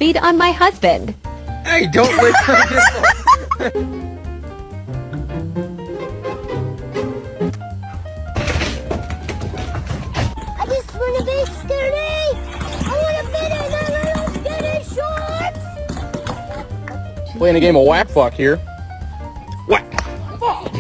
breastfeed on my husband. Hey, don't lick I just want to be skinny. I want to fit in the little skinny shorts. Playing a game of whack fuck here. Whack. Wow.